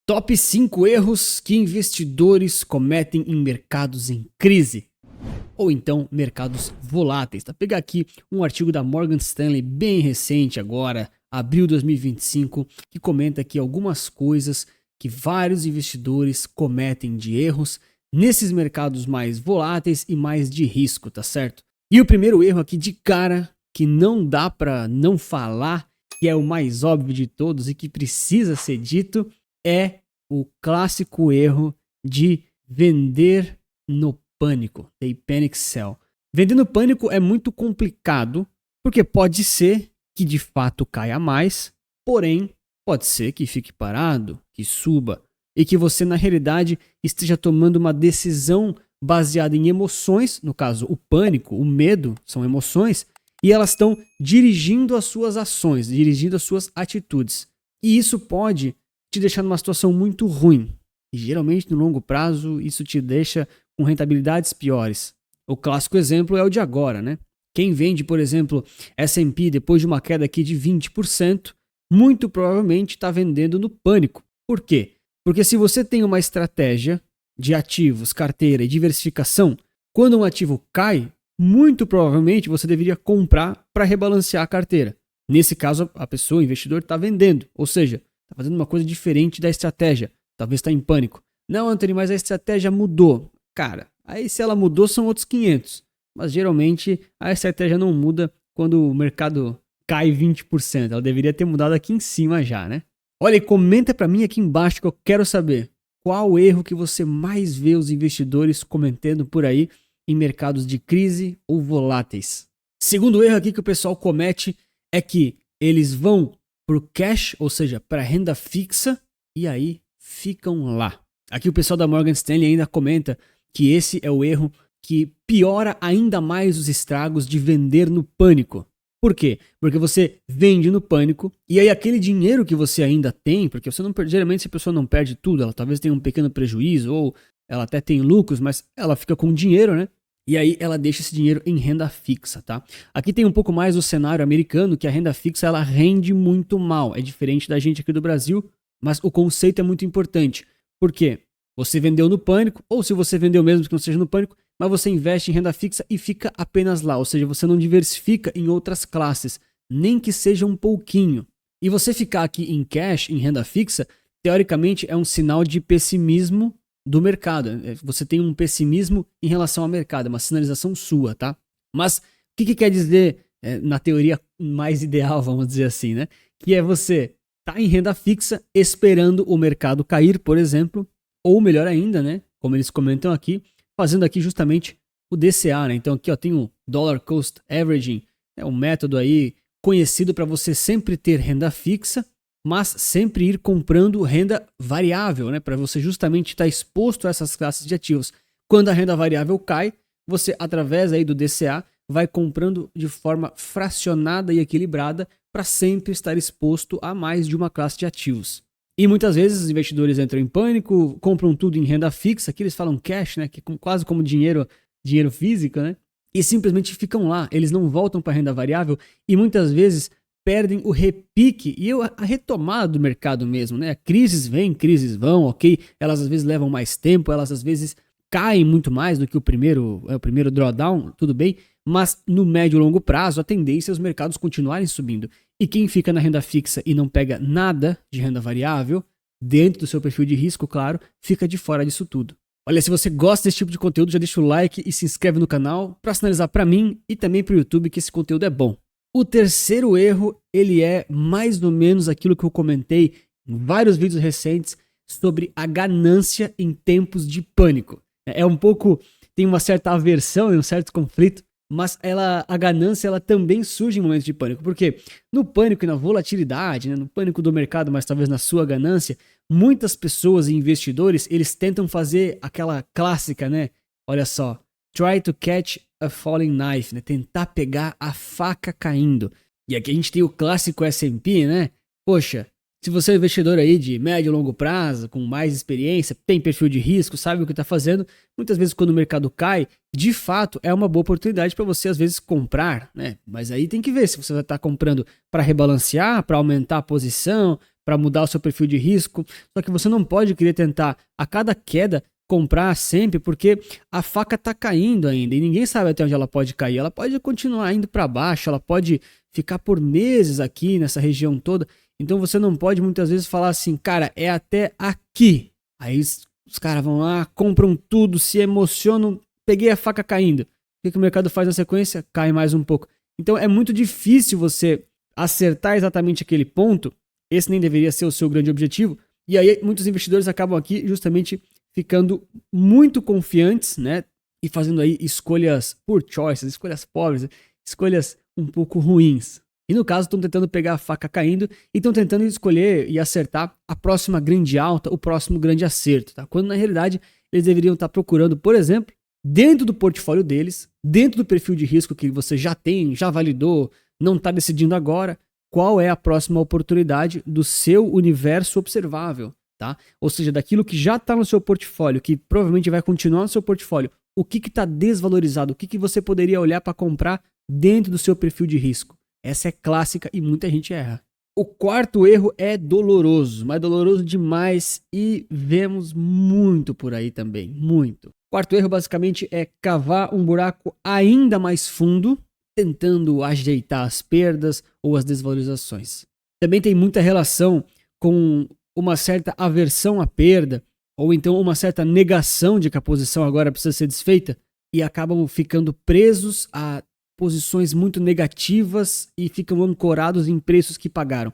Top 5 erros que investidores cometem em mercados em crise. Ou então mercados voláteis. Tá? Pegar aqui um artigo da Morgan Stanley bem recente agora, abril de 2025, que comenta aqui algumas coisas que vários investidores cometem de erros nesses mercados mais voláteis e mais de risco, tá certo? E o primeiro erro aqui de cara, que não dá para não falar, que é o mais óbvio de todos e que precisa ser dito, é o clássico erro de vender no pânico, they panic sell. Vender no pânico é muito complicado, porque pode ser que de fato caia mais, porém pode ser que fique parado, que suba, e que você na realidade esteja tomando uma decisão baseada em emoções, no caso o pânico, o medo são emoções, e elas estão dirigindo as suas ações, dirigindo as suas atitudes. E isso pode te deixar numa situação muito ruim. E geralmente no longo prazo isso te deixa com rentabilidades piores. O clássico exemplo é o de agora, né? Quem vende, por exemplo, S&P depois de uma queda aqui de 20%, muito provavelmente está vendendo no pânico. Por quê? Porque se você tem uma estratégia de ativos, carteira e diversificação, quando um ativo cai, muito provavelmente você deveria comprar para rebalancear a carteira. Nesse caso, a pessoa, o investidor, está vendendo, ou seja, está fazendo uma coisa diferente da estratégia. Talvez está em pânico. Não, Anthony, mas a estratégia mudou. Cara, aí se ela mudou são outros 500. Mas geralmente a estratégia não muda quando o mercado cai 20%. Ela deveria ter mudado aqui em cima já, né? Olha, e comenta para mim aqui embaixo que eu quero saber qual o erro que você mais vê os investidores cometendo por aí em mercados de crise ou voláteis. Segundo erro aqui que o pessoal comete é que eles vão para o cash, ou seja, para renda fixa, e aí ficam lá. Aqui o pessoal da Morgan Stanley ainda comenta que esse é o erro que piora ainda mais os estragos de vender no pânico. Por quê? Porque você vende no pânico e aí aquele dinheiro que você ainda tem, porque você não perde, geralmente se a pessoa não perde tudo, ela talvez tenha um pequeno prejuízo ou ela até tem lucros, mas ela fica com dinheiro, né? E aí ela deixa esse dinheiro em renda fixa, tá? Aqui tem um pouco mais o cenário americano, que a renda fixa ela rende muito mal. É diferente da gente aqui do Brasil, mas o conceito é muito importante. Por quê? Você vendeu no pânico, ou se você vendeu mesmo que não seja no pânico, mas você investe em renda fixa e fica apenas lá. Ou seja, você não diversifica em outras classes, nem que seja um pouquinho. E você ficar aqui em cash, em renda fixa, teoricamente é um sinal de pessimismo do mercado. Você tem um pessimismo em relação ao mercado, é uma sinalização sua, tá? Mas o que quer dizer na teoria mais ideal, vamos dizer assim, né? Que é você tá em renda fixa esperando o mercado cair, por exemplo, ou melhor ainda, né? Como eles comentam aqui, fazendo aqui justamente o DCA, né? Então aqui ó, tem o Dollar Cost Averaging, é um método aí conhecido para você sempre ter renda fixa, mas sempre ir comprando renda variável, né? Para você justamente estar exposto a essas classes de ativos. Quando a renda variável cai, você através aí do DCA vai comprando de forma fracionada e equilibrada para sempre estar exposto a mais de uma classe de ativos. E muitas vezes os investidores entram em pânico, compram tudo em renda fixa, que eles falam cash, né? Que é quase como dinheiro físico, né? E simplesmente ficam lá, eles não voltam para a renda variável e muitas vezes perdem o repique e a retomada do mercado mesmo, né? Crises vêm, crises vão, ok? Elas às vezes levam mais tempo, elas às vezes caem muito mais do que o primeiro drawdown, tudo bem? Mas no médio e longo prazo a tendência é os mercados continuarem subindo. E quem fica na renda fixa e não pega nada de renda variável, dentro do seu perfil de risco, claro, fica de fora disso tudo. Olha, se você gosta desse tipo de conteúdo, já deixa o like e se inscreve no canal para sinalizar para mim e também para o YouTube que esse conteúdo é bom. O terceiro erro, ele é mais ou menos aquilo que eu comentei em vários vídeos recentes sobre a ganância em tempos de pânico. É um pouco, tem uma certa aversão e um certo conflito, mas a ganância ela também surge em momentos de pânico. Porque no pânico e na volatilidade, né, no pânico do mercado, mas talvez na sua ganância, muitas pessoas e investidores, eles tentam fazer aquela clássica, né? Olha só, try to catch a falling knife, né? Tentar pegar a faca caindo. E aqui a gente tem o clássico S&P, né? Poxa, se você é um investidor aí de médio e longo prazo, com mais experiência, tem perfil de risco, sabe o que está fazendo, muitas vezes quando o mercado cai, de fato é uma boa oportunidade para você às vezes comprar, né? Mas aí tem que ver se você vai estar comprando para rebalancear, para aumentar a posição, para mudar o seu perfil de risco. Só que você não pode querer tentar a cada queda comprar sempre, porque a faca está caindo ainda e ninguém sabe até onde ela pode cair. Ela pode continuar indo para baixo, ela pode ficar por meses aqui nessa região toda. Então você não pode muitas vezes falar assim, cara, é até aqui. Aí os caras vão lá, compram tudo, se emocionam, peguei a faca caindo. O que o mercado faz na sequência? Cai mais um pouco. Então é muito difícil você acertar exatamente aquele ponto. Esse nem deveria ser o seu grande objetivo. E aí muitos investidores acabam aqui justamente ficando muito confiantes, né? E fazendo aí escolhas poor choices, escolhas pobres, escolhas um pouco ruins. E no caso estão tentando pegar a faca caindo e estão tentando escolher e acertar a próxima grande alta, o próximo grande acerto, tá? Quando na realidade eles deveriam estar procurando, por exemplo, dentro do portfólio deles, dentro do perfil de risco que você já tem, já validou, não está decidindo agora, qual é a próxima oportunidade do seu universo observável, tá? Ou seja, daquilo que já está no seu portfólio, que provavelmente vai continuar no seu portfólio, o que está desvalorizado, o que você poderia olhar para comprar dentro do seu perfil de risco. Essa é clássica e muita gente erra. O quarto erro é doloroso, mas doloroso demais e vemos muito por aí também, muito. O quarto erro basicamente é cavar um buraco ainda mais fundo, tentando ajeitar as perdas ou as desvalorizações. Também tem muita relação com uma certa aversão à perda, ou então uma certa negação de que a posição agora precisa ser desfeita, e acabam ficando presos a posições muito negativas e ficam ancorados em preços que pagaram.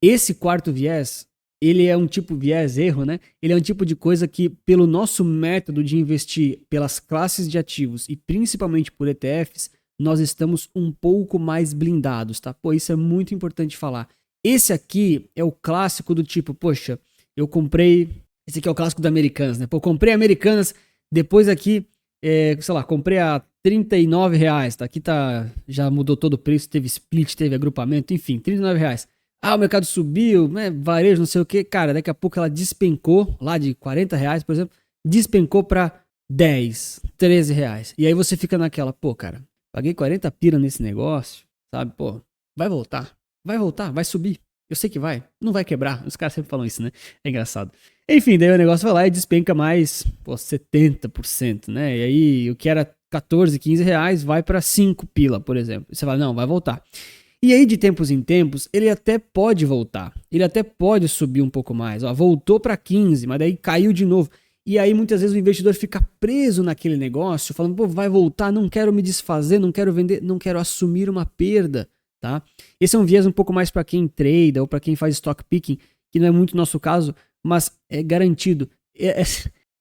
Esse quarto viés, ele é um tipo viés erro, né? Ele é um tipo de coisa que, pelo nosso método de investir pelas classes de ativos e principalmente por ETFs, nós estamos um pouco mais blindados, tá? Pô, isso é muito importante falar. Esse aqui é o clássico do tipo, poxa, eu comprei... Esse aqui é o clássico da Americanas, né? Pô, comprei Americanas, depois aqui, sei lá, comprei a R$39, tá? Aqui tá, já mudou todo o preço, teve split, teve agrupamento, enfim, R$39. Ah, o mercado subiu, né? Varejo, não sei o que. Cara, daqui a pouco ela despencou, lá de R$40, por exemplo, despencou pra R$10, R$13. E aí você fica naquela, pô, cara, paguei 40 pira nesse negócio, sabe? Pô, vai voltar, vai subir. Eu sei que vai, não vai quebrar. Os caras sempre falam isso, né? É engraçado. Enfim, daí o negócio vai lá e despenca mais, pô, 70%, né? E aí o que era 14, 15 reais vai para 5 pila, por exemplo. E você fala, não, vai voltar. E aí de tempos em tempos, ele até pode voltar. Ele até pode subir um pouco mais. Ó, voltou para 15, mas daí caiu de novo. E aí muitas vezes o investidor fica preso naquele negócio, falando, pô, vai voltar, não quero me desfazer, não quero vender, não quero assumir uma perda, tá? Esse é um viés um pouco mais para quem trada ou para quem faz stock picking, que não é muito nosso caso, mas é garantido.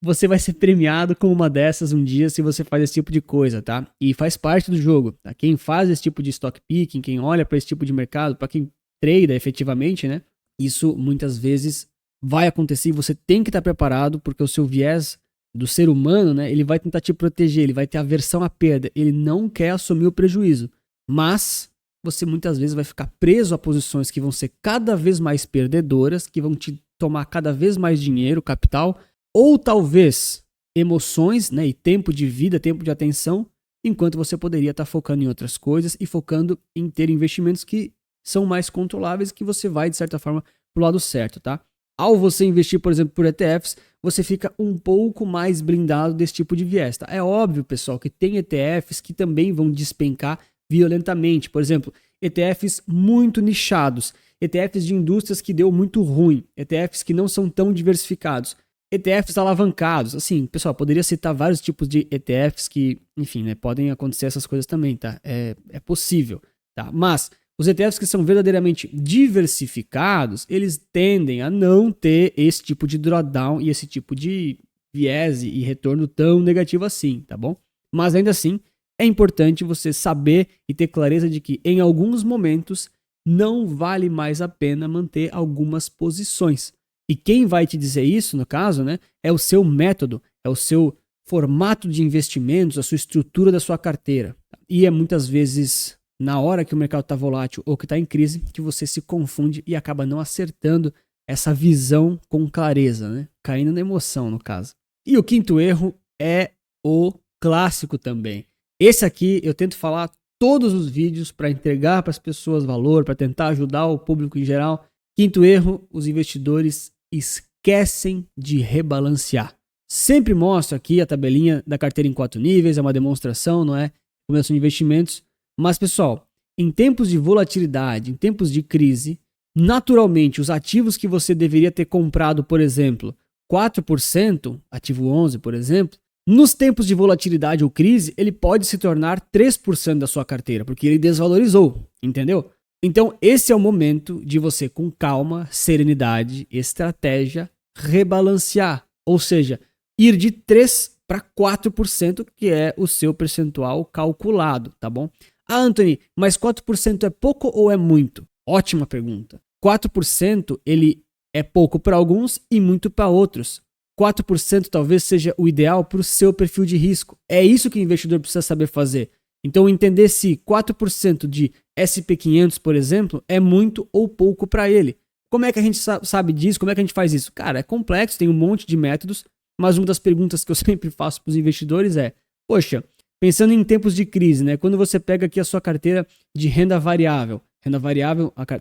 Você vai ser premiado com uma dessas um dia se você faz esse tipo de coisa, tá? E faz parte do jogo, tá? Quem faz esse tipo de stock picking, quem olha para esse tipo de mercado, para quem trada efetivamente, né? Isso muitas vezes vai acontecer e você tem que estar preparado, porque o seu viés do ser humano, né? Ele vai tentar te proteger, ele vai ter aversão à perda, ele não quer assumir o prejuízo, mas você muitas vezes vai ficar preso a posições que vão ser cada vez mais perdedoras, que vão te tomar cada vez mais dinheiro, capital, ou talvez emoções, né, e tempo de vida, tempo de atenção, enquanto você poderia estar focando em outras coisas e focando em ter investimentos que são mais controláveis e que você vai, de certa forma, pro lado certo, tá? Ao você investir, por exemplo, por ETFs, você fica um pouco mais blindado desse tipo de viés, tá? É óbvio, pessoal, que tem ETFs que também vão despencar violentamente. Por exemplo, ETFs muito nichados, ETFs de indústrias que deu muito ruim, ETFs que não são tão diversificados, ETFs alavancados. Assim, pessoal, poderia citar vários tipos de ETFs que, enfim, né, podem acontecer essas coisas também, tá? É possível, tá? Mas os ETFs que são verdadeiramente diversificados, eles tendem a não ter esse tipo de drawdown e esse tipo de viés e retorno tão negativo assim, tá bom? Mas ainda assim, é importante você saber e ter clareza de que em alguns momentos não vale mais a pena manter algumas posições. E quem vai te dizer isso, no caso, né, é o seu método, é o seu formato de investimentos, a sua estrutura da sua carteira. E é muitas vezes na hora que o mercado está volátil ou que está em crise que você se confunde e acaba não acertando essa visão com clareza, né? Caindo na emoção, no caso. E o quinto erro é o clássico também. Esse aqui eu tento falar todos os vídeos para entregar para as pessoas valor, para tentar ajudar o público em geral. Quinto erro, os investidores esquecem de rebalancear. Sempre mostro aqui a tabelinha da carteira em 4 níveis, é uma demonstração, não é? Começo de investimentos. Mas, pessoal, em tempos de volatilidade, em tempos de crise, naturalmente, os ativos que você deveria ter comprado, por exemplo, 4%, ativo 11, por exemplo, nos tempos de volatilidade ou crise, ele pode se tornar 3% da sua carteira, porque ele desvalorizou, entendeu? Então, esse é o momento de você, com calma, serenidade, estratégia, rebalancear. Ou seja, ir de 3% para 4%, que é o seu percentual calculado, tá bom? Ah, Anthony, mas 4% é pouco ou é muito? Ótima pergunta. 4% ele é pouco para alguns e muito para outros. 4% talvez seja o ideal para o seu perfil de risco. É isso que o investidor precisa saber fazer. Então, entender se 4% de SP500, por exemplo, é muito ou pouco para ele. Como é que a gente sabe disso? Como é que a gente faz isso? Cara, é complexo, tem um monte de métodos, mas uma das perguntas que eu sempre faço para os investidores é, poxa, pensando em tempos de crise, né? Quando você pega aqui a sua carteira de renda variável,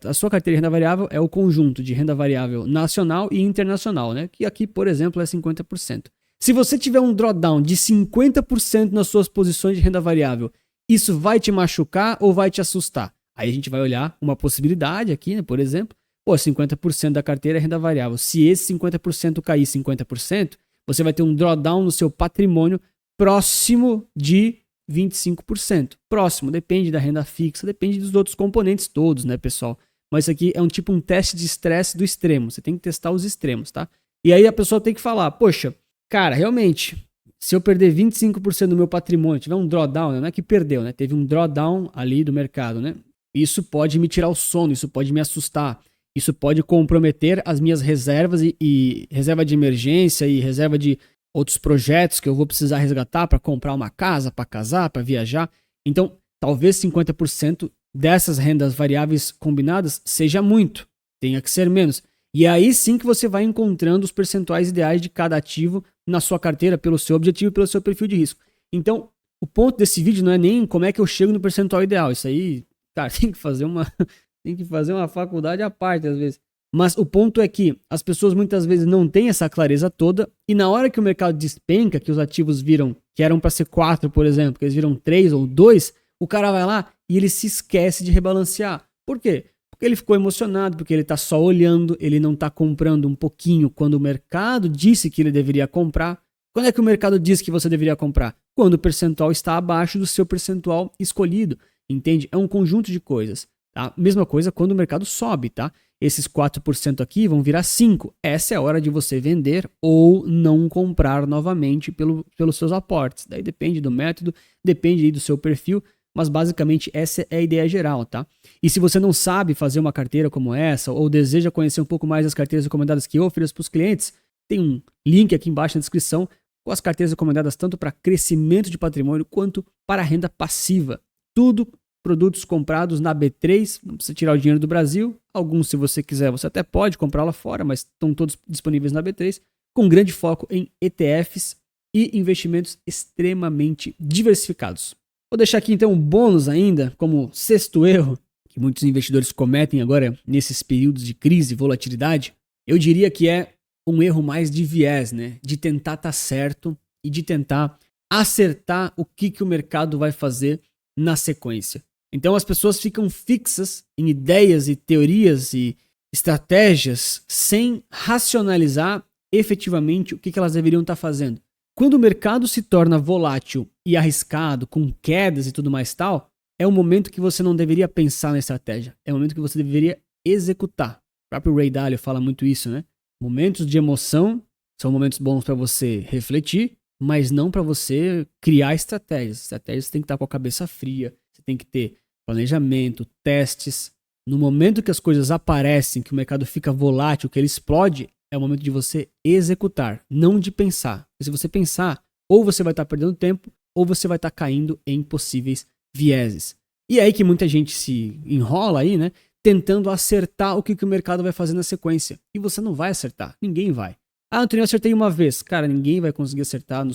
a sua carteira de renda variável é o conjunto de renda variável nacional e internacional, né? Que aqui, por exemplo, é 50%. Se você tiver um drawdown de 50% nas suas posições de renda variável, isso vai te machucar ou vai te assustar? Aí a gente vai olhar uma possibilidade aqui, né? Por exemplo, 50% da carteira é renda variável. Se esse 50% cair 50%, você vai ter um drawdown no seu patrimônio próximo de 25%. Próximo, depende da renda fixa, depende dos outros componentes todos, né, pessoal? Mas isso aqui é um teste de estresse do extremo. Você tem que testar os extremos, tá? E aí a pessoa tem que falar, poxa, cara, realmente, se eu perder 25% do meu patrimônio, tiver um drawdown, né? Não é que perdeu, né? Teve um drawdown ali do mercado, né? Isso pode me tirar o sono, isso pode me assustar. Isso pode comprometer as minhas reservas e reserva de emergência e reserva de outros projetos que eu vou precisar resgatar para comprar uma casa, para casar, para viajar. Então, talvez 50% dessas rendas variáveis combinadas seja muito, tenha que ser menos. E aí sim que você vai encontrando os percentuais ideais de cada ativo na sua carteira pelo seu objetivo e pelo seu perfil de risco. Então, o ponto desse vídeo não é nem como é que eu chego no percentual ideal. Isso aí, cara, tem que fazer uma faculdade à parte às vezes. Mas o ponto é que as pessoas muitas vezes não têm essa clareza toda e na hora que o mercado despenca, que os ativos viram, que eram para ser 4, por exemplo, que eles viram 3 ou 2, o cara vai lá e ele se esquece de rebalancear. Por quê? Porque ele ficou emocionado, porque ele está só olhando, ele não está comprando um pouquinho quando o mercado disse que ele deveria comprar. Quando é que o mercado diz que você deveria comprar? Quando o percentual está abaixo do seu percentual escolhido, entende? É um conjunto de coisas. Tá? Mesma coisa quando o mercado sobe, tá? Esses 4% aqui vão virar 5%. Essa é a hora de você vender ou não comprar novamente pelos seus aportes. Daí depende do método, depende aí do seu perfil, mas basicamente essa é a ideia geral, tá? E se você não sabe fazer uma carteira como essa ou deseja conhecer um pouco mais das carteiras recomendadas que eu ofereço para os clientes, tem um link aqui embaixo na descrição com as carteiras recomendadas tanto para crescimento de patrimônio quanto para renda passiva. Tudo produtos comprados na B3, não precisa tirar o dinheiro do Brasil. Alguns, se você quiser, você até pode comprar lá fora, mas estão todos disponíveis na B3, com grande foco em ETFs e investimentos extremamente diversificados. Vou deixar aqui então um bônus ainda, como sexto erro, que muitos investidores cometem agora nesses períodos de crise e volatilidade. Eu diria que é um erro mais de viés, né? De tentar estar certo e de tentar acertar o que o mercado vai fazer na sequência. Então as pessoas ficam fixas em ideias e teorias e estratégias sem racionalizar efetivamente o que elas deveriam estar fazendo. Quando o mercado se torna volátil e arriscado, com quedas e tudo mais tal, é o momento que você não deveria pensar na estratégia. É o momento que você deveria executar. O próprio Ray Dalio fala muito isso, né? Momentos de emoção são momentos bons para você refletir, mas não para você criar estratégias. Estratégias você tem que estar com a cabeça fria, você tem que ter planejamento, testes. No momento que as coisas aparecem, que o mercado fica volátil, que ele explode, é o momento de você executar, não de pensar. Porque se você pensar, ou você vai estar perdendo tempo, ou você vai estar caindo em possíveis vieses. E é aí que muita gente se enrola aí, né? Tentando acertar o que o mercado vai fazer na sequência. E você não vai acertar, ninguém vai. Ah, Antônio, eu acertei uma vez. Cara, ninguém vai conseguir acertar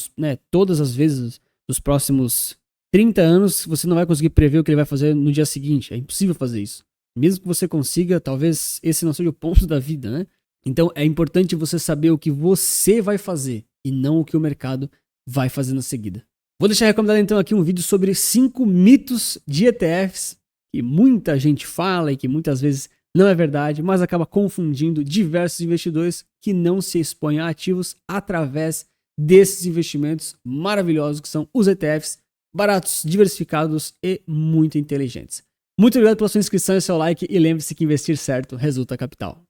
todas as vezes dos próximos 30 anos. Você não vai conseguir prever o que ele vai fazer no dia seguinte. É impossível fazer isso. Mesmo que você consiga, talvez esse não seja o ponto da vida, né? Então é importante você saber o que você vai fazer e não o que o mercado vai fazer na seguida. Vou deixar recomendado então aqui um vídeo sobre 5 mitos de ETFs que muita gente fala e que muitas vezes não é verdade, mas acaba confundindo diversos investidores que não se expõem a ativos através desses investimentos maravilhosos que são os ETFs, baratos, diversificados e muito inteligentes. Muito obrigado pela sua inscrição e seu like e lembre-se que investir certo resulta capital.